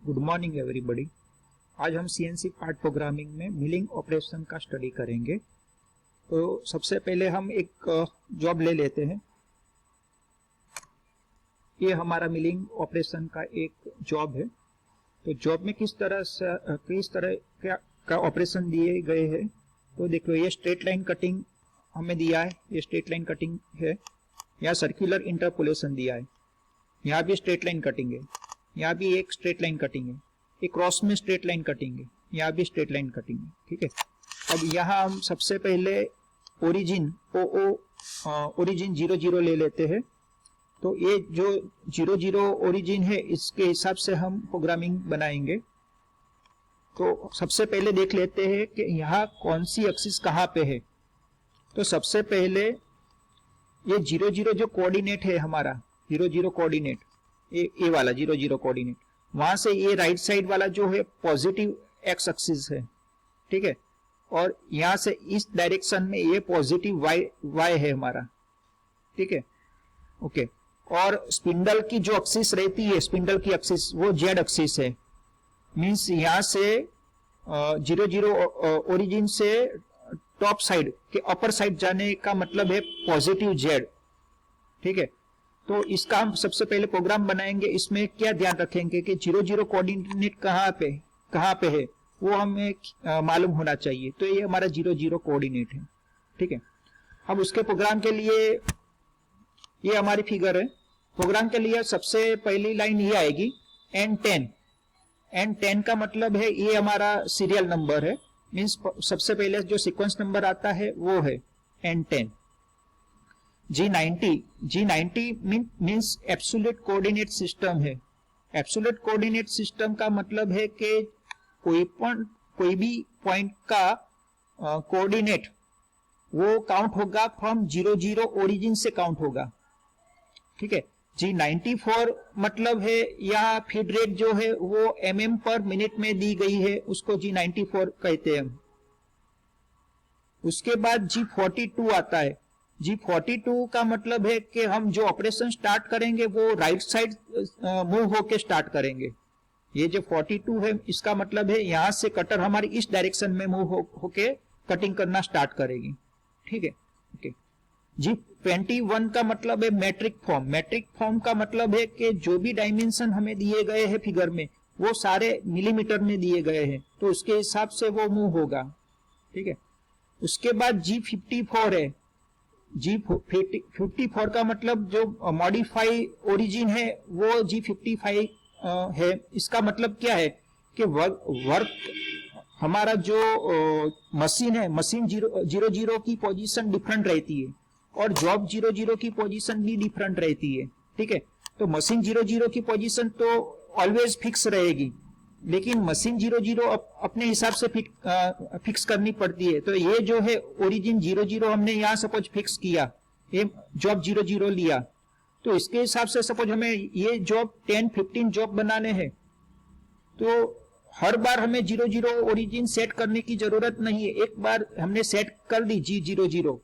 Good morning everybody. आज हम CNC part programming में मिलिंग ऑपरेशन का स्टडी करेंगे। तो सबसे पहले हम एक जॉब ले लेते हैं। ये हमारा मिलिंग ऑपरेशन का एक जॉब है। तो जॉब में किस तरह का ऑपरेशन दिए गए हैं। तो देखो, ये स्ट्रेट लाइन कटिंग हमें दिया है, ये स्ट्रेट लाइन कटिंग है। यहाँ सर्कुलर इंटरपोलेशन दिया है, यहाँ भी स्ट्रेट लाइन कटिंग है, यहाँ भी एक स्ट्रेट लाइन कटिंग है, एक क्रॉस में स्ट्रेट लाइन कटिंग है, यहाँ भी स्ट्रेट लाइन कटिंग है। ठीक है, अब यहाँ हम सबसे पहले ओरिजिन ओरिजिन 0 0 ले लेते हैं। तो ये जो 0 0 ओरिजिन है, इसके हिसाब से हम प्रोग्रामिंग बनाएंगे। तो सबसे पहले देख लेते हैं कि यहाँ कौन सी एक्सिस कहाँ पे है। तो सबसे पहले ये 0 0 जो कोऑर्डिनेट है हमारा 0 0 कोऑर्डिनेट, ए वाला 0 0 कोऑर्डिनेट, वहां से ये राइट साइड वाला जो है पॉजिटिव एक्स एक्सिस है। ठीक है, और यहां से इस डायरेक्शन में ये पॉजिटिव वाई है हमारा। ठीक है, ओके। और स्पिंडल की जो एक्सिस रहती है, स्पिंडल की एक्सिस वो जेड एक्सिस है। मींस यहां से 0 0 ओरिजिन से टॉप साइड के अपर साइड जाने का मतलब है पॉजिटिव जेड। ठीक है, तो इसका हम सबसे पहले प्रोग्राम बनाएंगे। इसमें क्या ध्यान रखेंगे कि 0 0 कोऑर्डिनेट कहाँ पे है वो हमें मालूम होना चाहिए। तो ये हमारा 0 0 कोऑर्डिनेट है। ठीक है, अब उसके प्रोग्राम के लिए ये हमारी फिगर है। प्रोग्राम के लिए सबसे पहली लाइन ये आएगी N10। N10 का मतलब है ये हमारा सीरियल नंबर है। मीन्स सबसे पहले जो सीक्वेंस नंबर आता है वो है N10। G90 means absolute coordinate system है। एब्सोल्यूट कोऑर्डिनेट सिस्टम का मतलब है कि कोई भी पॉइंट का कोऑर्डिनेट वो काउंट होगा फ्रॉम 0 0 ओरिजिन से काउंट होगा। ठीक है, G94 मतलब है यहाँ फीड रेट जो है वो mm पर मिनट में दी गई है, उसको G94 कहते हैं। उसके बाद G42 आता है। G42 का मतलब है कि हम जो ऑपरेशन स्टार्ट करेंगे वो राइट साइड मूव होके स्टार्ट करेंगे। ये जो 42 है इसका मतलब है यहां से कटर हमारी इस डायरेक्शन में मूव होके कटिंग करना स्टार्ट करेगी। ठीक है, ओके। G21 का मतलब है मैट्रिक फॉर्म। मैट्रिक फॉर्म का मतलब है कि जो भी डायमेंशन हमें दिए गए हैं फिगर में वो सारे मिलीमीटर में दिए गए हैं, तो उसके हिसाब से वो मूव होगा। ठीक है, उसके बाद G54 है। G54 का मतलब जो मॉडिफाई ओरिजिन है वो G55 है। इसका मतलब क्या है कि वर्क हमारा जो मशीन है, मशीन 0 0 की पोजीशन डिफरेंट रहती है और जॉब 0 0 की पोजीशन भी डिफरेंट रहती है। ठीक है, तो मशीन 0 0 की पोजीशन तो ऑलवेज फिक्स रहेगी, लेकिन मशीन 0 0 अपने हिसाब से फिक्स करनी पड़ती है। तो ये जो है ओरिजिन 0 0 हमने यहाँ सपोज फिक्स किया, ये जॉब 0 0 लिया, तो इसके हिसाब से सपोज हमें ये जॉब 10-15 जॉब बनाने हैं। तो हर बार हमें 0 0 ओरिजिन सेट करने की जरूरत नहीं है। एक बार हमने सेट कर दी G0 0,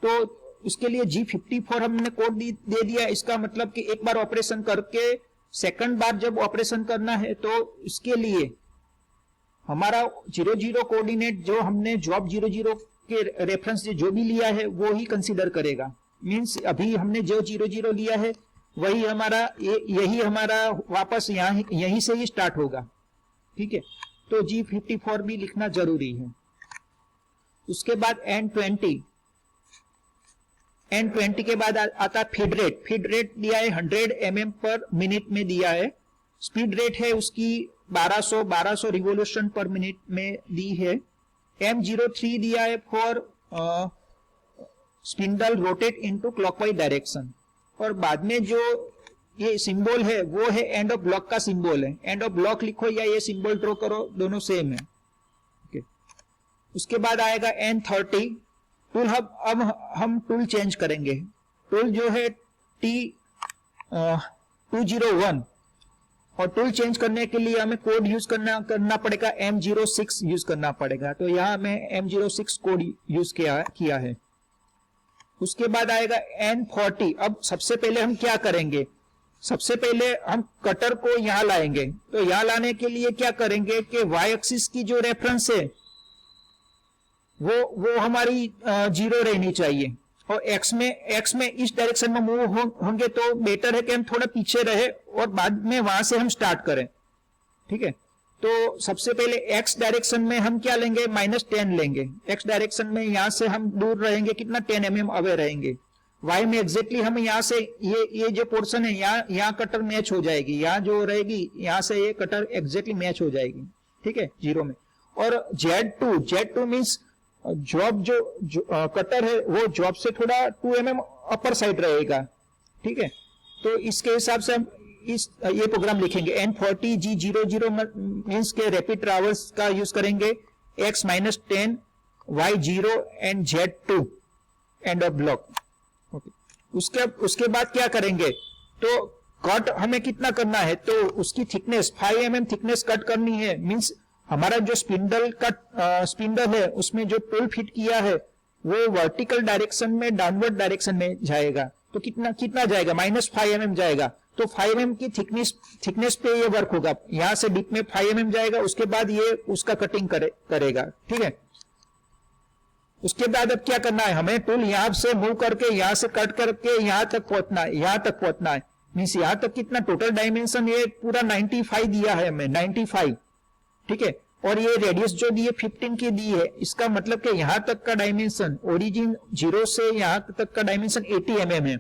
तो उसके लिए G54 हमने कोड दे दिया। इसका मतलब कि एक बार ऑपरेशन करके सेकंड बार जब ऑपरेशन करना है तो इसके लिए हमारा 0 0 कोऑर्डिनेट जो हमने जॉब 0 0 के रेफरेंस से जो भी लिया है वो ही कंसीडर करेगा। मींस अभी हमने जो 0 0 लिया है वही हमारा यही हमारा वापस यहीं से ही स्टार्ट होगा। ठीक है, तो G54 भी लिखना जरूरी है। उसके बाद N20 के बाद आता है फीड रेट। फीड रेट दिया है 100 mm पर मिनट में दिया है। स्पीड रेट है उसकी 1200 रिवोल्यूशन पर मिनट में दी है। M03 दिया है for spindle rotate into clockwise direction. और बाद में जो ये सिंबल है वो है एंड ऑफ ब्लॉक का सिंबल है। एंड ऑफ ब्लॉक लिखो या ये सिंबल ड्रॉ करो, दोनों सेम है। ओके, उसके बाद आएगा N30 टूल। अब हम टूल चेंज करेंगे। टूल जो है T201, और टूल चेंज करने के लिए हमें कोड यूज करना पड़ेगा, M06 यूज करना पड़ेगा। तो यहां हमें M06 कोड यूज किया है। उसके बाद आएगा N40। अब सबसे पहले हम क्या करेंगे, सबसे पहले हम कटर को यहां लाएंगे, तो यहां लाने के लिए क्या करेंगे कि वाई एक्सिस की जो रेफरेंस है वो हमारी 0 रहनी चाहिए, और एक्स में इस डायरेक्शन में मूव होंगे तो बेटर है कि हम थोड़ा पीछे रहे और बाद में वहां से हम स्टार्ट करें। ठीक है, तो सबसे पहले एक्स डायरेक्शन में हम क्या लेंगे, -10 लेंगे। एक्स डायरेक्शन में यहां से हम दूर रहेंगे, कितना 10 mm अवे रहेंगे। वाई में एग्जैक्टली हम यहां से ये जो पोर्शन है यहाँ कटर मैच हो जाएगी, यहाँ जो रहेगी यहां से ये कटर एग्जैक्टली मैच हो जाएगी। ठीक है, 0 में। और Z2 मीन्स जॉब जो कटर है वो जॉब से थोड़ा 2 mm अपर साइड रहेगा। ठीक है, तो इसके हिसाब से हम ये प्रोग्राम लिखेंगे। N40 G00 मीन्स के रैपिड ट्रैवर्स का यूज करेंगे, X -10 Y0 and Z2 and of block. उसके बाद क्या करेंगे, तो कट हमें कितना करना है, तो उसकी थिकनेस 5 mm थिकनेस कट करनी है। मींस हमारा जो स्पिंडल है उसमें जो टूल फिट किया है वो वर्टिकल डायरेक्शन में डाउनवर्ड डायरेक्शन में जाएगा, तो कितना जाएगा, -5 mm जाएगा। तो 5 mm की थिकनेस पे ये वर्क होगा, यहां से डीप में 5 mm जाएगा, उसके बाद ये उसका कटिंग करेगा। ठीक है, उसके बाद अब क्या करना है, हमें टूल यहां से मूव करके यहां से कट करके यहां तक पहुंचना है। मीन्स यहां तक कितना टोटल डायमेंशन, ये पूरा 95 दिया है हमें, 95। ठीक है, और ये रेडियस जो दी है 15 की दी है, इसका मतलब कि यहां तक का डायमेंशन, ओरिजिन 0 से यहां तक का डायमेंशन 80 mm है।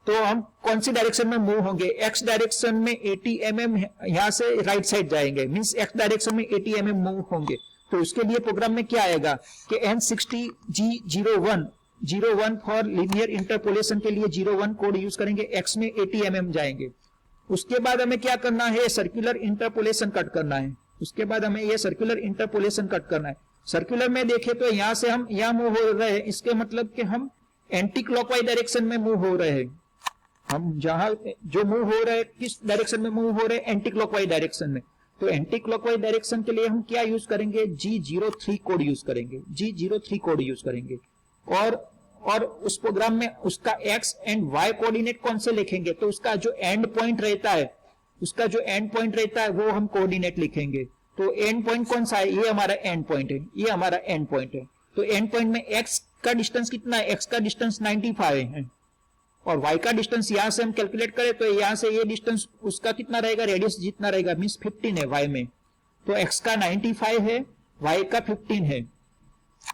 तो हम कौन सी डायरेक्शन में मूव होंगे, एक्स डायरेक्शन में 80 mm, यहां से राइट साइड जाएंगे, मींस एक्स डायरेक्शन में 80 mm मूव होंगे। तो उसके लिए प्रोग्राम में क्या आएगा कि N60 G01 for linear interpolation के लिए 01 कोड यूज करेंगे, एक्स में 80 mm जाएंगे। उसके बाद हमें क्या करना है, सर्कुलर इंटरपोलेशन कट करना है। सर्कुलर में देखें तो यहां से हम यहां मूव हो रहे हैं, इसके मतलब कि हम एंटी क्लॉकवाइज डायरेक्शन में मूव हो रहे हैं। हम जहां जो मूव हो रहे हैं, किस डायरेक्शन में मूव हो रहे हैं, एंटी क्लॉकवाइज डायरेक्शन में। तो एंटी क्लॉकवाइज डायरेक्शन के लिए हम क्या यूज करेंगे, G03 कोड यूज करेंगे। और उस प्रोग्राम में उसका एक्स एंड वाई कोऑर्डिनेट कौन से लिखेंगे, तो उसका जो एंड पॉइंट रहता है वो हम कोऑर्डिनेट लिखेंगे। तो एंड पॉइंट कौन सा है, ये हमारा एंड पॉइंट है, तो एंड पॉइंट में एक्स का डिस्टेंस कितना है, एक्स का डिस्टेंस 95 है, और y का डिस्टेंस यहां से हम कैलकुलेट करें तो यहां से ये डिस्टेंस उसका कितना रहेगा, रेडियस जितना रहेगा, मींस 15 है y में। तो x का 95 है, y का 15 है।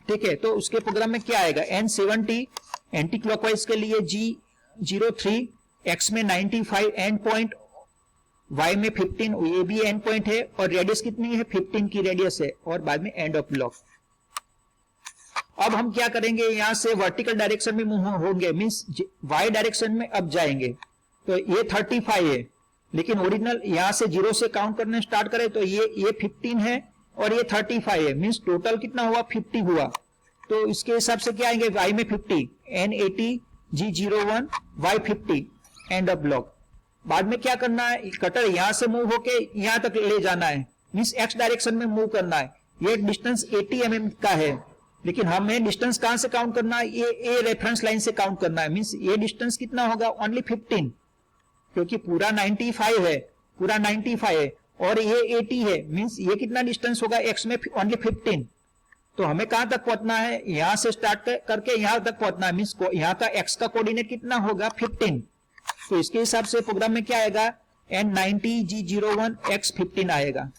ठीक है, तो उसके प्रोग्राम में क्या आएगा, N70 एंटी क्लॉकवाइज के लिए G03, x में 95 एंड पॉइंट, y में 15, ये भी एंड पॉइंट है, और रेडियस कितनी है, 15 की रेडियस है, और बाद में एंड ऑफ ब्लॉक। अब हम क्या करेंगे, यहां से वर्टिकल डायरेक्शन में मूव होंगे, मींस y डायरेक्शन में अब जाएंगे। तो ये 35 है, लेकिन ओरिजिनल यहां से 0 से काउंट करने स्टार्ट करें तो ये 15 है और ये 35 है, मींस टोटल कितना हुआ, 50 हुआ। तो इसके हिसाब से क्या आएंगे, y में 50, N80 G01 Y50 and of block. बाद में क्या करना है, कटर यहां से मूव होके यहां तक ले जाना है, मींस x डायरेक्शन में मूव करना है। ये डिस्टेंस 80 mm का है, लेकिन हमें डिस्टेंस कहां से काउंट करना है, ये रेफरेंस लाइन से काउंट करना है। मींस ये डिस्टेंस कितना होगा, ओनली 15, क्योंकि पूरा 95 है और ये 80 है, मींस ये कितना डिस्टेंस होगा, x में ओनली 15। तो हमें कहां तक पहुंचना है, यहां से स्टार्ट करके यहां तक पहुंचना है, मींस यहां का x का कोऑर्डिनेट कितना होगा, 15। तो इसके हिसाब से प्रोग्राम में क्या आएगा, N90 G01 X15 आएगा।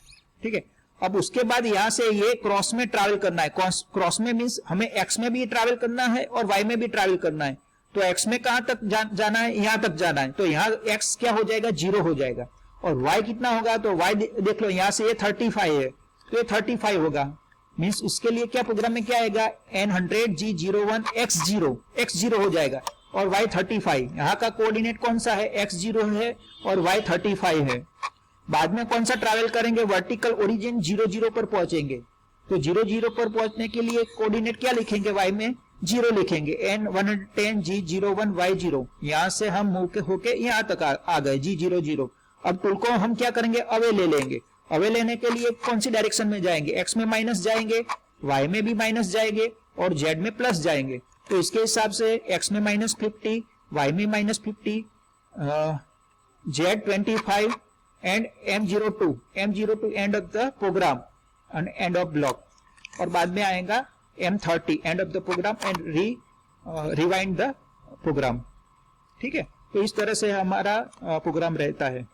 ठीक है, अब उसके बाद यहां से ये क्रॉस में ट्रैवल करना है। क्रॉस में मींस हमें x में भी ट्रैवल करना है और y में भी ट्रैवल करना है। तो x में कहां तक जाना है, यहां तक जाना है, तो यहां x क्या हो जाएगा, 0 हो जाएगा, और y कितना होगा, तो y देख लो, यहां से ये 35 है, तो ये 35 होगा। मींस उसके लिए क्या प्रोग्राम में क्या आएगा, N100 G01 X0 हो जाएगा, और y 35, यहाँ का कोऑर्डिनेट कौन सा है, x0 है और y 35 है। बाद में कौन सा ट्रैवल करेंगे, वर्टिकल ओरिजिन 00 पर पहुंचेंगे। तो 00 पर पहुंचने के लिए कोऑर्डिनेट क्या लिखेंगे, y में 0 लिखेंगे, N110 G01 Y0। यहां से हम मूव होके यहां तक आ गए, G00। अब टूल को हम क्या करेंगे, अवे ले लेंगे। अवे लेने के लिए कौन सी डायरेक्शन में जाएंगे, x में माइनस जाएंगे, y में भी माइनस जाएंगे और z में प्लस जाएंगे। तो इसके हिसाब से x में -50, y में -50, Z25 end M02 end of the program and end of block, और बाद में आएगा M30 end of the program and rewind the program. ठीक है, तो इस तरह से हमारा प्रोग्राम रहता है।